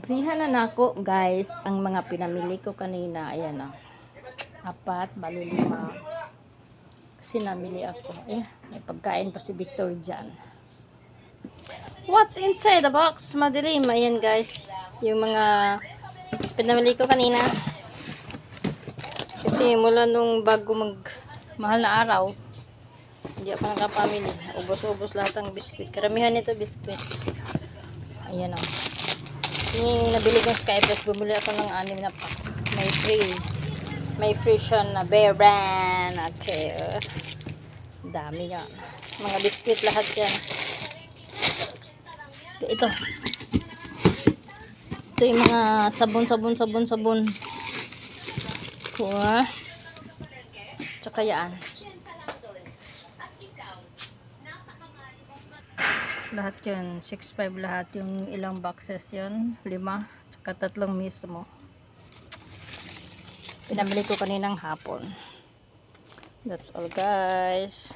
Frihan na nako guys ang mga pinamili ko kanina. Ayan na. 4, bali 5. Kasi namili ako. May pagkain pa si Victor dyan. What's inside the box? Madilim. Ayan guys. Yung mga pinamili ko kanina. Kasi mula nung bago mahal na araw, hindi ako nakapamili. Ubos-ubos lahat ng biskuit. Karamihan nito biskuit. Ayan o. Yung nabili kong Skypress, bumili ako ng 6 na pack. May free siya na Bear Brand. Okay. Dami yan. Mga biskuit lahat yan. Ito. Ito yung mga sabon. Kuha. Tsaka yan. Lahat yun. 6.5 lahat. Yung ilang boxes yun. 5. Tsaka 3 mismo. Pinamili ko kaninang hapon. That's all guys.